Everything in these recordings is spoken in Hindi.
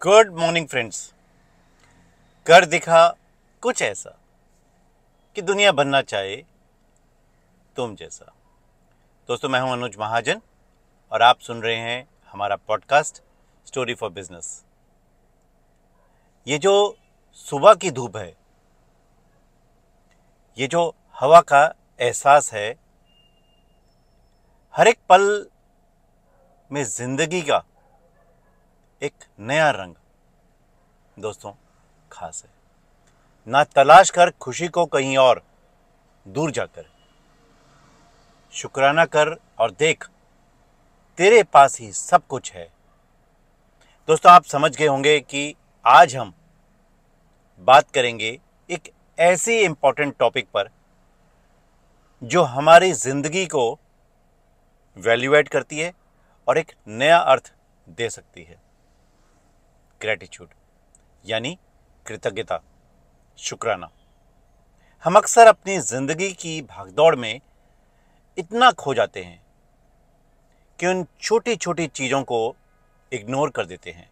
Good morning friends. कर दिखा कुछ ऐसा कि दुनिया बनना चाहे तुम जैसा। दोस्तों, मैं हूं अनुज महाजन और आप सुन रहे हैं हमारा पॉडकास्ट स्टोरी फॉर बिजनेस। ये जो सुबह की धूप है, ये जो हवा का एहसास है, हर एक पल में जिंदगी का एक नया रंग दोस्तों खास है। ना तलाश कर खुशी को कहीं और दूर जाकर, शुक्राना कर और देख तेरे पास ही सब कुछ है। दोस्तों, आप समझ गए होंगे कि आज हम बात करेंगे एक ऐसी इंपॉर्टेंट टॉपिक पर जो हमारी जिंदगी को वैल्यूएट करती है और एक नया अर्थ दे सकती है। ग्रेटिट्यूड यानी कृतज्ञता, शुक्राना। हम अक्सर अपनी जिंदगी की भागदौड़ में इतना खो जाते हैं कि उन छोटी छोटी चीजों को इग्नोर कर देते हैं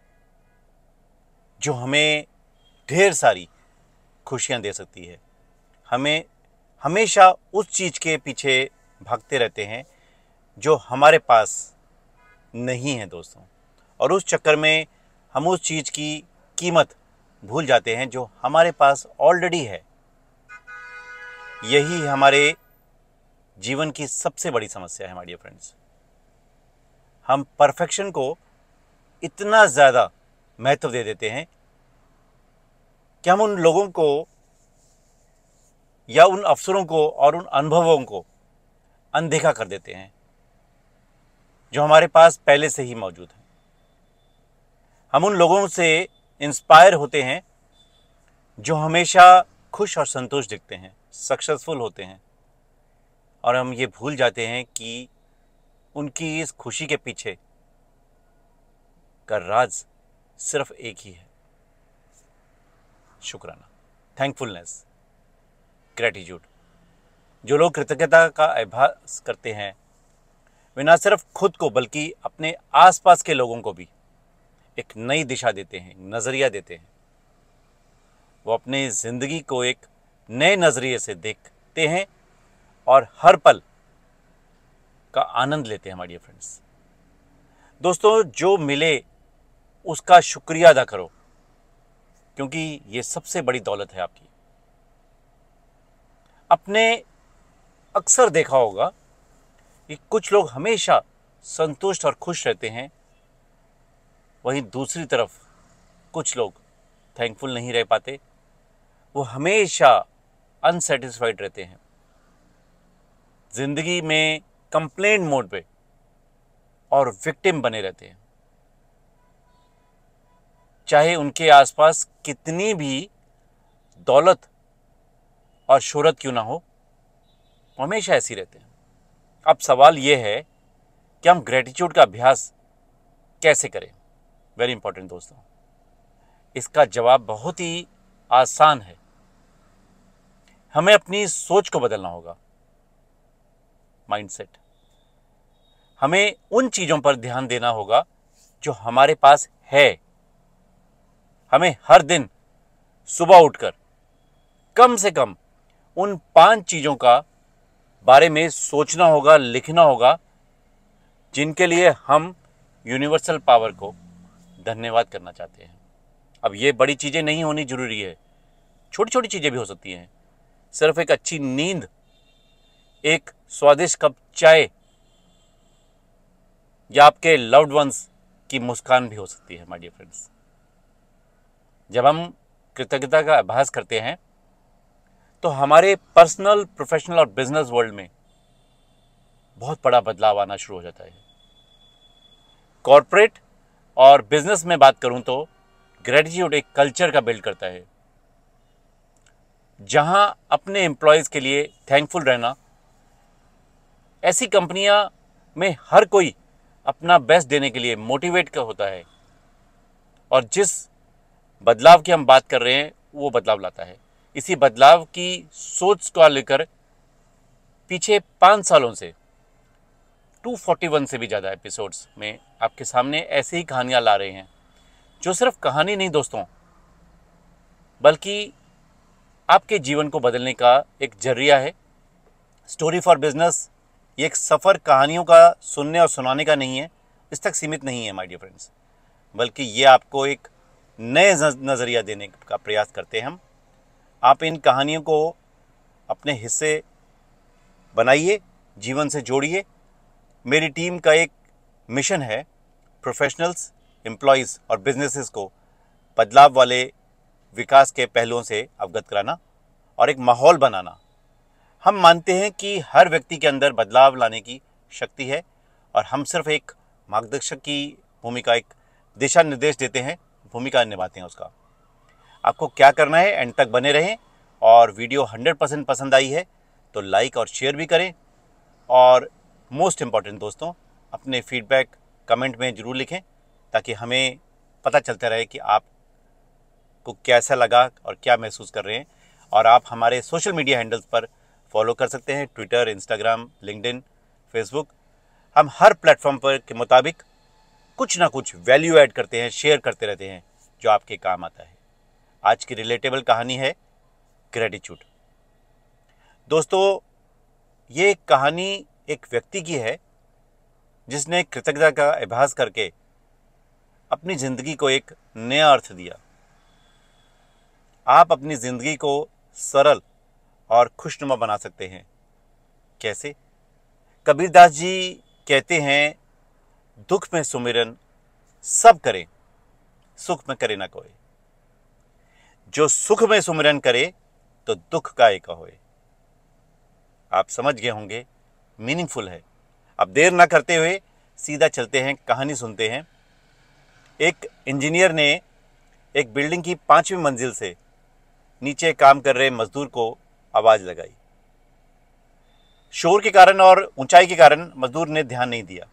जो हमें ढेर सारी खुशियां दे सकती है। हमें हमेशा उस चीज के पीछे भागते रहते हैं जो हमारे पास नहीं है दोस्तों, और उस चक्कर में हम उस चीज की कीमत भूल जाते हैं जो हमारे पास ऑलरेडी है। यही हमारे जीवन की सबसे बड़ी समस्या है माय डियर फ्रेंड्स। हम परफेक्शन को इतना ज्यादा महत्व दे देते हैं कि हम उन लोगों को या उन अवसरों को और उन अनुभवों को अनदेखा कर देते हैं जो हमारे पास पहले से ही मौजूद है। हम उन लोगों से इंस्पायर होते हैं जो हमेशा खुश और संतुष्ट दिखते हैं, सक्सेसफुल होते हैं, और हम ये भूल जाते हैं कि उनकी इस खुशी के पीछे का राज सिर्फ एक ही है, शुक्राना, थैंकफुलनेस, ग्रेटिट्यूड। जो लोग कृतज्ञता का अभ्यास करते हैं वे न सिर्फ खुद को बल्कि अपने आसपास के लोगों को भी एक नई दिशा देते हैं, नजरिया देते हैं। वो अपनी जिंदगी को एक नए नजरिए से देखते हैं और हर पल का आनंद लेते हैं माय डियर फ्रेंड्स। दोस्तों, जो मिले उसका शुक्रिया अदा करो, क्योंकि ये सबसे बड़ी दौलत है आपकी। आपने अक्सर देखा होगा कि कुछ लोग हमेशा संतुष्ट और खुश रहते हैं, वहीं दूसरी तरफ कुछ लोग थैंकफुल नहीं रह पाते। वो हमेशा अनसेटिस्फाइड रहते हैं, जिंदगी में कंप्लेंट मोड पे और विक्टिम बने रहते हैं। चाहे उनके आसपास कितनी भी दौलत और शोहरत क्यों ना हो, वो हमेशा ऐसे ही रहते हैं। अब सवाल यह है कि हम ग्रेटिट्यूड का अभ्यास कैसे करें। वेरी इंपॉर्टेंट दोस्तों, इसका जवाब बहुत ही आसान है। हमें अपनी सोच को बदलना होगा, माइंडसेट। हमें उन चीजों पर ध्यान देना होगा जो हमारे पास है। हमें हर दिन सुबह उठकर कम से कम उन 5 चीजों का बारे में सोचना होगा, लिखना होगा, जिनके लिए हम यूनिवर्सल पावर को धन्यवाद करना चाहते हैं। अब ये बड़ी चीजें नहीं होनी जरूरी है, छोटी छोटी चीजें भी हो सकती हैं। सिर्फ एक अच्छी नींद, एक स्वादिष्ट कप चाय, या आपके लव्ड वंस की मुस्कान भी हो सकती है माय डियर फ्रेंड्स। जब हम कृतज्ञता का अभ्यास करते हैं तो हमारे पर्सनल, प्रोफेशनल और बिजनेस वर्ल्ड में बहुत बड़ा बदलाव आना शुरू हो जाता है। कॉर्पोरेट और बिजनेस में बात करूं तो ग्रेटिट्यूड एक कल्चर का बिल्ड करता है, जहां अपने एम्प्लॉयज के लिए थैंकफुल रहना। ऐसी कंपनियां में हर कोई अपना बेस्ट देने के लिए मोटिवेट का होता है, और जिस बदलाव की हम बात कर रहे हैं वो बदलाव लाता है। इसी बदलाव की सोच को लेकर पीछे 5 सालों से 241 से भी ज़्यादा एपिसोड्स में आपके सामने ऐसे ही कहानियाँ ला रहे हैं, जो सिर्फ कहानी नहीं दोस्तों, बल्कि आपके जीवन को बदलने का एक जरिया है। स्टोरी फॉर बिजनेस ये एक सफ़र कहानियों का सुनने और सुनाने का नहीं है, इस तक सीमित नहीं है माय डियर फ्रेंड्स, बल्कि ये आपको एक नए नज़रिया देने का प्रयास करते हैं हम। आप इन कहानियों को अपने हिस्से बनाइए, जीवन से जोड़िए। मेरी टीम का एक मिशन है प्रोफेशनल्स, एम्प्लॉयज़ और बिजनेसेस को बदलाव वाले विकास के पहलुओं से अवगत कराना और एक माहौल बनाना। हम मानते हैं कि हर व्यक्ति के अंदर बदलाव लाने की शक्ति है और हम सिर्फ एक मार्गदर्शक की भूमिका, एक दिशा निर्देश देते हैं, भूमिका निभाते हैं उसका। आपको क्या करना है, एंड तक बने रहें। और वीडियो 100% पसंद आई है तो लाइक और शेयर भी करें। और मोस्ट इम्पॉर्टेंट दोस्तों, अपने फीडबैक कमेंट में ज़रूर लिखें ताकि हमें पता चलता रहे कि आपको कैसा लगा और क्या महसूस कर रहे हैं। और आप हमारे सोशल मीडिया हैंडल्स पर फॉलो कर सकते हैं, ट्विटर, इंस्टाग्राम, लिंक्डइन, फेसबुक। हम हर प्लेटफॉर्म पर के मुताबिक कुछ ना कुछ वैल्यू ऐड करते हैं, शेयर करते रहते हैं जो आपके काम आता है। आज की रिलेटेबल कहानी है ग्रेटिट्यूड। दोस्तों, ये कहानी एक व्यक्ति की है जिसने कृतज्ञता का अभ्यास करके अपनी ज़िंदगी को एक नया अर्थ दिया। आप अपनी ज़िंदगी को सरल और खुशनुमा बना सकते हैं। कैसे? कबीरदास जी कहते हैं, दुख में सुमिरन सब करें, सुख में करे ना कोई। जो सुख में सुमिरन करे तो दुख का एक होए। आप समझ गए होंगे, मीनिंगफुल है। अब देर ना करते हुए सीधा चलते हैं, कहानी सुनते हैं। एक इंजीनियर ने एक बिल्डिंग की 5वीं मंजिल से नीचे काम कर रहे मजदूर को आवाज़ लगाई। शोर के कारण और ऊंचाई के कारण मजदूर ने ध्यान नहीं दिया।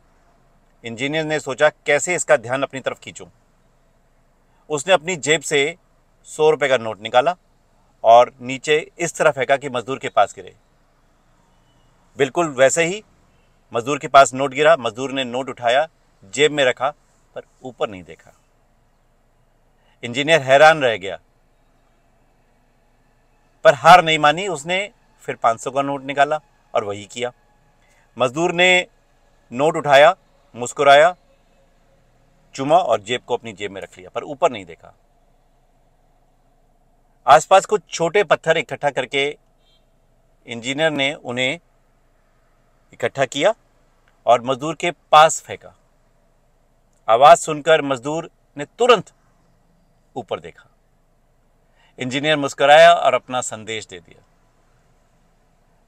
इंजीनियर ने सोचा कैसे इसका ध्यान अपनी तरफ खींचूं। उसने अपनी जेब से 100 रुपये का नोट निकाला और नीचे इस तरह फेंका कि मजदूर के पास गिरे। बिल्कुल वैसे ही मजदूर के पास नोट गिरा। मजदूर ने नोट उठाया, जेब में रखा, पर ऊपर नहीं देखा। इंजीनियर हैरान रह गया, पर हार नहीं मानी। उसने फिर 500 का नोट निकाला और वही किया। मजदूर ने नोट उठाया, मुस्कुराया, चुमा और जेब को अपनी जेब में रख लिया, पर ऊपर नहीं देखा। आसपास कुछ छोटे पत्थर इकट्ठा करके इंजीनियर ने उन्हें इकट्ठा किया और मजदूर के पास फेंका। आवाज सुनकर मजदूर ने तुरंत ऊपर देखा। इंजीनियर मुस्कुराया और अपना संदेश दे दिया।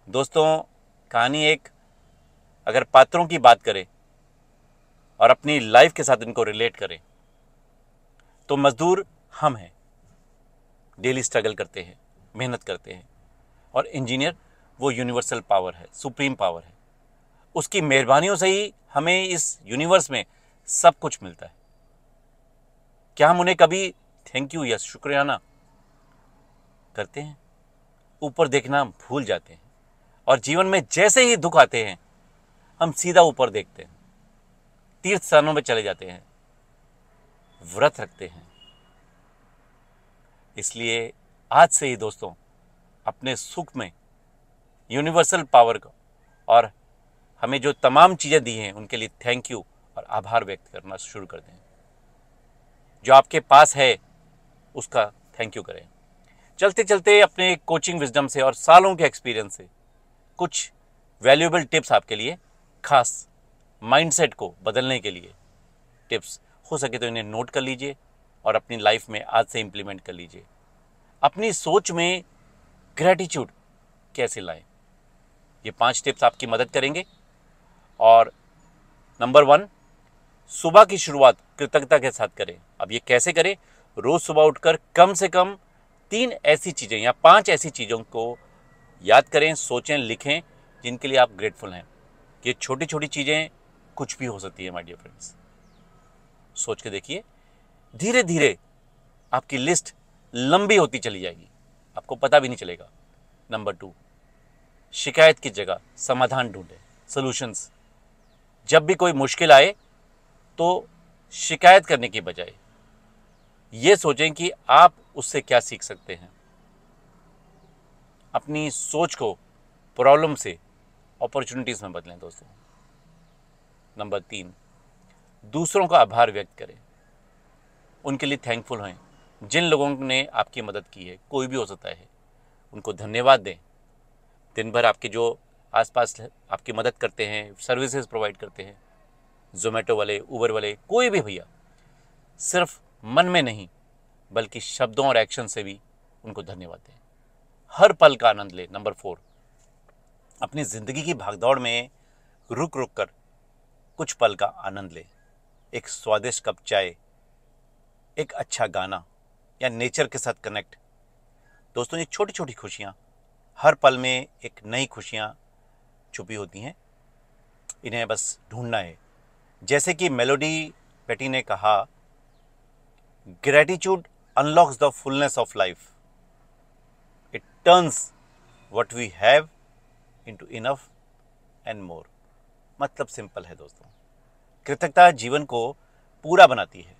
दोस्तों, कहानी एक अगर पात्रों की बात करें और अपनी लाइफ के साथ इनको रिलेट करें तो मजदूर हम हैं, डेली स्ट्रगल करते हैं, मेहनत करते हैं, और इंजीनियर वो यूनिवर्सल पावर है, सुप्रीम पावर है। उसकी मेहरबानियों से ही हमें इस यूनिवर्स में सब कुछ मिलता है। क्या हम उन्हें कभी थैंक यू या शुक्रियाना करते हैं? ऊपर देखना भूल जाते हैं और जीवन में जैसे ही दुख आते हैं हम सीधा ऊपर देखते हैं, तीर्थ स्थानों में चले जाते हैं, व्रत रखते हैं। इसलिए आज से ही दोस्तों अपने सुख में यूनिवर्सल पावर को और हमें जो तमाम चीज़ें दी हैं उनके लिए थैंक यू और आभार व्यक्त करना शुरू कर दें। जो आपके पास है उसका थैंक यू करें। चलते चलते अपने कोचिंग विजडम से और सालों के एक्सपीरियंस से कुछ वैल्यूएबल टिप्स आपके लिए, खास माइंडसेट को बदलने के लिए टिप्स। हो सके तो इन्हें नोट कर लीजिए और अपनी लाइफ में आज से इम्प्लीमेंट कर लीजिए। अपनी सोच में ग्रेटिट्यूड कैसे लाएं, ये 5 टिप्स आपकी मदद करेंगे। और नंबर 1, सुबह की शुरुआत कृतज्ञता के साथ करें। अब ये कैसे करें? रोज सुबह उठकर कम से कम 3 ऐसी चीज़ें या 5 ऐसी चीज़ों को याद करें, सोचें, लिखें जिनके लिए आप ग्रेटफुल हैं। ये छोटी छोटी चीज़ें कुछ भी हो सकती है माय डियर फ्रेंड्स। सोच के देखिए, धीरे धीरे आपकी लिस्ट लंबी होती चली जाएगी, आपको पता भी नहीं चलेगा। नंबर 2, शिकायत की जगह समाधान ढूंढें, सॉल्यूशंस। जब भी कोई मुश्किल आए तो शिकायत करने की बजाय ये सोचें कि आप उससे क्या सीख सकते हैं। अपनी सोच को प्रॉब्लम से अपॉर्चुनिटीज में बदलें दोस्तों। नंबर 3, दूसरों का आभार व्यक्त करें, उनके लिए थैंकफुल हों। जिन लोगों ने आपकी मदद की है, कोई भी हो सकता है, उनको धन्यवाद दें। दिन भर आपके जो आसपास आपकी मदद करते हैं, सर्विसेज प्रोवाइड करते हैं, जोमेटो वाले, उबर वाले, कोई भी भैया, सिर्फ मन में नहीं बल्कि शब्दों और एक्शन से भी उनको धन्यवाद दें। हर पल का आनंद लें। नंबर 4, अपनी ज़िंदगी की भागदौड़ में रुक रुक कर कुछ पल का आनंद लें। एक स्वादिष्ट कप चाय, एक अच्छा गाना या नेचर के साथ कनेक्ट। दोस्तों, ये छोटी छोटी खुशियाँ, हर पल में एक नई खुशियाँ छुपी होती हैं, इन्हें बस ढूंढना है। जैसे कि मेलोडी पेटी ने कहा, gratitude unlocks the fullness of life, it turns what we have into enough and more. मतलब सिंपल है दोस्तों, कृतज्ञता जीवन को पूरा बनाती है।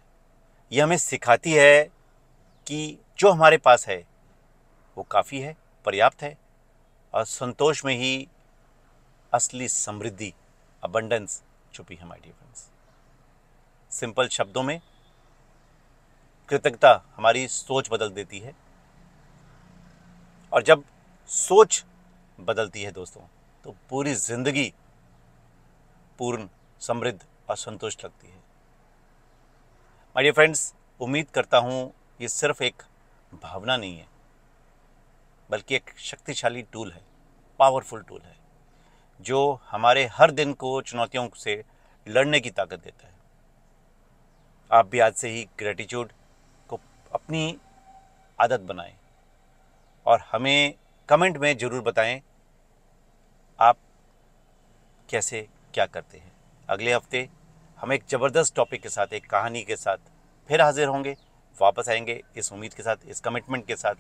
यह हमें सिखाती है कि जो हमारे पास है वो काफ़ी है, पर्याप्त है, और संतोष में ही असली समृद्धि, अबंडेंस छुपी है माय डियर फ्रेंड्स। सिंपल शब्दों में, कृतज्ञता हमारी सोच बदल देती है, और जब सोच बदलती है दोस्तों, तो पूरी जिंदगी पूर्ण, समृद्ध और संतुष्ट लगती है। माय डियर फ्रेंड्स, उम्मीद करता हूँ ये सिर्फ एक भावना नहीं है, बल्कि एक शक्तिशाली टूल है, पावरफुल टूल है, जो हमारे हर दिन को चुनौतियों से लड़ने की ताकत देता है। आप भी आज से ही ग्रेटिट्यूड को अपनी आदत बनाएं और हमें कमेंट में ज़रूर बताएं आप कैसे क्या करते हैं। अगले हफ्ते हम एक ज़बरदस्त टॉपिक के साथ, एक कहानी के साथ फिर हाजिर होंगे, वापस आएंगे इस उम्मीद के साथ, इस कमिटमेंट के साथ।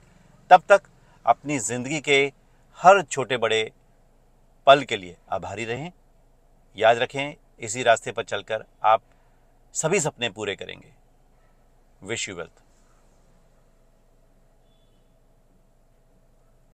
तब तक अपनी ज़िंदगी के हर छोटे बड़े पल के लिए आभारी रहें। याद रखें, इसी रास्ते पर चलकर आप सभी सपने पूरे करेंगे। Wish you wealth.